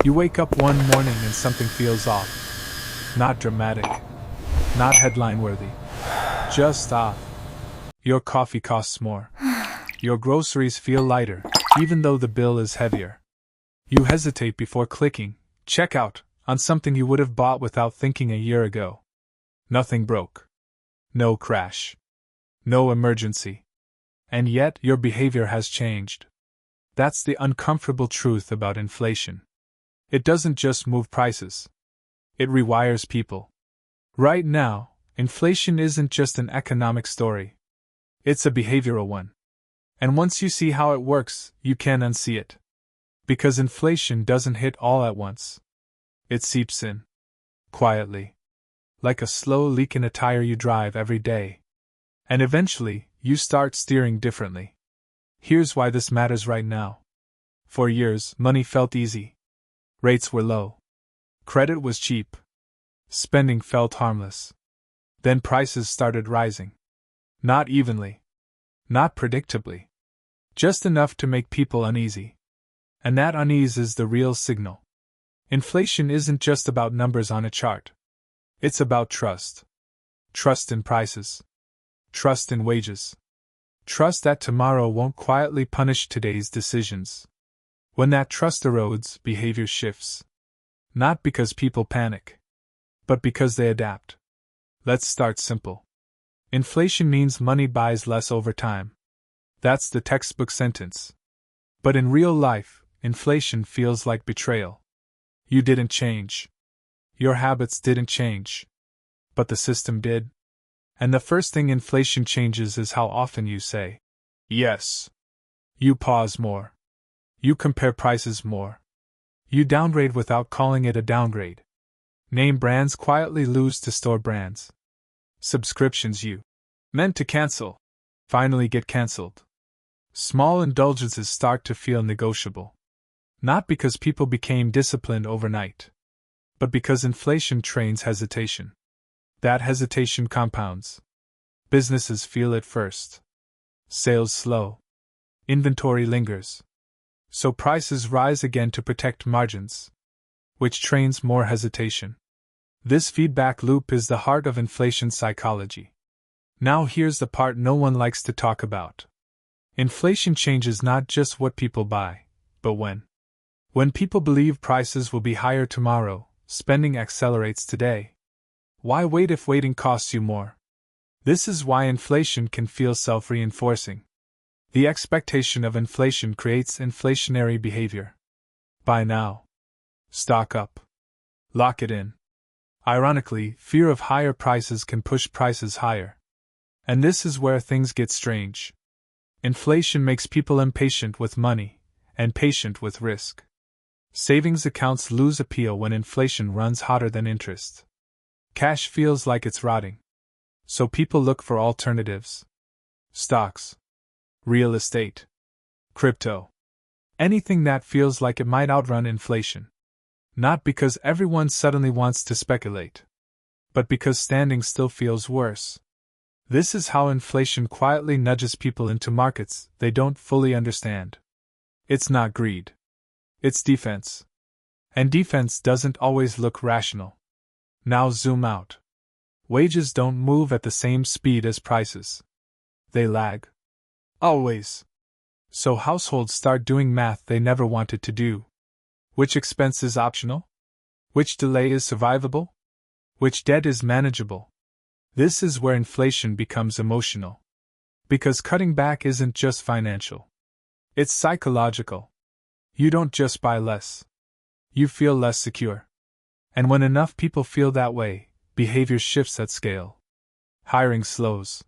You wake up one morning and something feels off. Not dramatic, not headline worthy, just off. Your coffee costs more. Your groceries feel lighter, even though the bill is heavier. You hesitate before clicking checkout on something you would have bought without thinking a year ago. Nothing broke. No crash. No emergency. And yet your behavior has changed. That's the uncomfortable truth about inflation. It doesn't just move prices. It rewires people. Right now, inflation isn't just an economic story. It's a behavioral one. And once you see how it works, you can unsee it. Because inflation doesn't hit all at once. It seeps in. Quietly. Like a slow leak in a tire you drive every day. And eventually, you start steering differently. Here's why this matters right now. For years, money felt easy. Rates were low. Credit was cheap. Spending felt harmless. Then prices started rising. Not evenly. Not predictably. Just enough to make people uneasy. And that unease is the real signal. Inflation isn't just about numbers on a chart. It's about trust. Trust in prices. Trust in wages. Trust that tomorrow won't quietly punish today's decisions. When that trust erodes, behavior shifts. Not because people panic, but because they adapt. Let's start simple. Inflation means money buys less over time. That's the textbook sentence. But in real life, inflation feels like betrayal. You didn't change. Your habits didn't change. But the system did. And the first thing inflation changes is how often you say, yes. You pause more. You compare prices more. You downgrade without calling it a downgrade. Name brands quietly lose to store brands. Subscriptions you meant to cancel finally get cancelled. Small indulgences start to feel negotiable. Not because people became disciplined overnight, but because inflation trains hesitation. That hesitation compounds. Businesses feel it first. Sales slow. Inventory lingers. So prices rise again to protect margins, which trains more hesitation. This feedback loop is the heart of inflation psychology. Now here's the part no one likes to talk about. Inflation changes not just what people buy, but when. When people believe prices will be higher tomorrow, spending accelerates today. Why wait if waiting costs you more? This is why inflation can feel self-reinforcing. The expectation of inflation creates inflationary behavior. Buy now. Stock up. Lock it in. Ironically, fear of higher prices can push prices higher. And this is where things get strange. Inflation makes people impatient with money, and patient with risk. Savings accounts lose appeal when inflation runs hotter than interest. Cash feels like it's rotting. So people look for alternatives. Stocks. Real estate. Crypto. Anything that feels like it might outrun inflation. Not because everyone suddenly wants to speculate, but because standing still feels worse. This is how inflation quietly nudges people into markets they don't fully understand. It's not greed. It's defense. And defense doesn't always look rational. Now zoom out. Wages don't move at the same speed as prices. They lag. Always. So households start doing math they never wanted to do. Which expense is optional? Which delay is survivable? Which debt is manageable? This is where inflation becomes emotional. Because cutting back isn't just financial. It's psychological. You don't just buy less. You feel less secure. And when enough people feel that way, behavior shifts at scale. Hiring slows.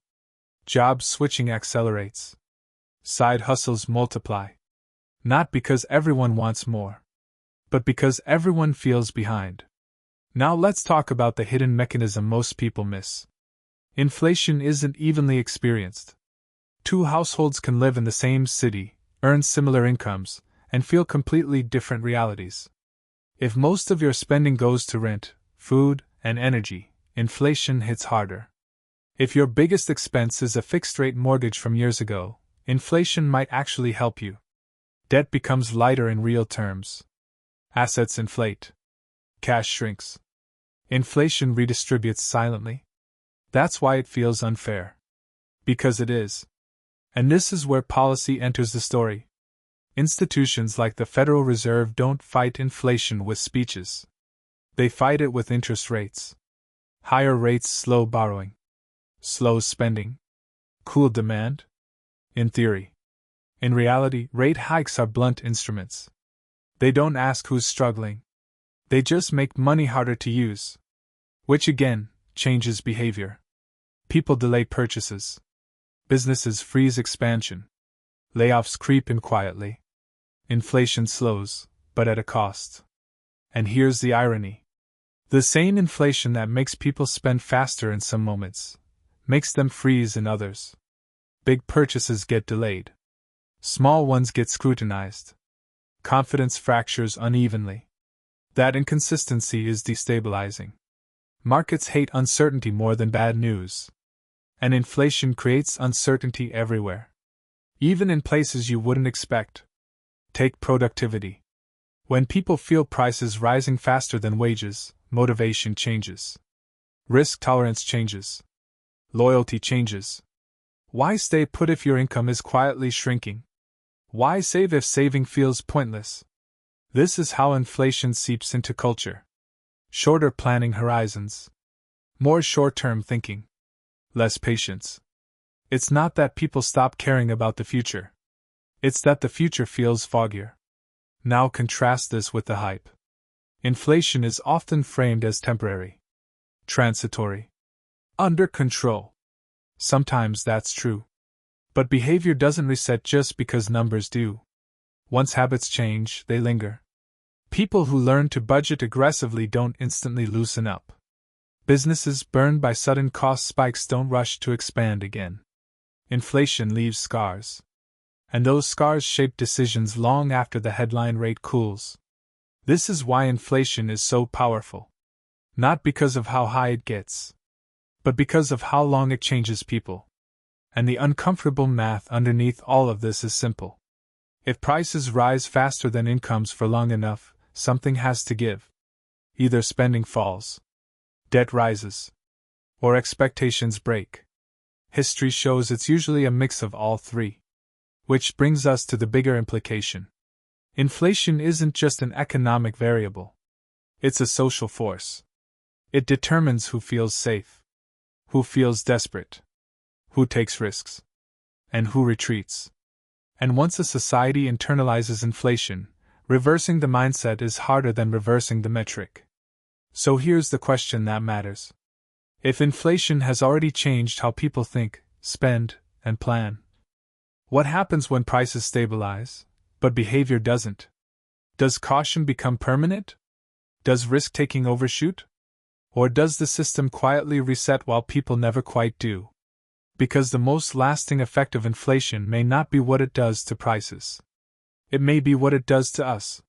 Job switching accelerates. Side hustles multiply. Not because everyone wants more, but because everyone feels behind. Now let's talk about the hidden mechanism most people miss. Inflation isn't evenly experienced. Two households can live in the same city, earn similar incomes, and feel completely different realities. If most of your spending goes to rent, food, and energy, inflation hits harder. If your biggest expense is a fixed-rate mortgage from years ago, inflation might actually help you. Debt becomes lighter in real terms. Assets inflate. Cash shrinks. Inflation redistributes silently. That's why it feels unfair. Because it is. And this is where policy enters the story. Institutions like the Federal Reserve don't fight inflation with speeches. They fight it with interest rates. Higher rates slow borrowing, slow spending, cool demand. In theory. In reality, rate hikes are blunt instruments. They don't ask who's struggling. They just make money harder to use. Which again, changes behavior. People delay purchases. Businesses freeze expansion. Layoffs creep in quietly. Inflation slows, but at a cost. And here's the irony. The same inflation that makes people spend faster in some moments makes them freeze in others. Big purchases get delayed. Small ones get scrutinized. Confidence fractures unevenly. That inconsistency is destabilizing. Markets hate uncertainty more than bad news. And inflation creates uncertainty everywhere. Even in places you wouldn't expect. Take productivity. When people feel prices rising faster than wages, motivation changes. Risk tolerance changes. Loyalty changes. Why stay put if your income is quietly shrinking? Why save if saving feels pointless? This is how inflation seeps into culture. Shorter planning horizons. More short-term thinking. Less patience. It's not that people stop caring about the future. It's that the future feels foggier. Now contrast this with the hype. Inflation is often framed as temporary. Transitory. Under control. Sometimes that's true. But behavior doesn't reset just because numbers do. Once habits change, they linger. People who learn to budget aggressively don't instantly loosen up. Businesses burned by sudden cost spikes don't rush to expand again. Inflation leaves scars. And those scars shape decisions long after the headline rate cools. This is why inflation is so powerful. Not because of how high it gets, but because of how long it changes people. And the uncomfortable math underneath all of this is simple. If prices rise faster than incomes for long enough, something has to give. Either spending falls, debt rises, or expectations break. History shows it's usually a mix of all three. Which brings us to the bigger implication. Inflation isn't just an economic variable. It's a social force. It determines who feels safe, who feels desperate, who takes risks, and who retreats. And once a society internalizes inflation, reversing the mindset is harder than reversing the metric. So here's the question that matters. If inflation has already changed how people think, spend, and plan, what happens when prices stabilize, but behavior doesn't? Does caution become permanent? Does risk-taking overshoot? Or does the system quietly reset while people never quite do? Because the most lasting effect of inflation may not be what it does to prices. It may be what it does to us.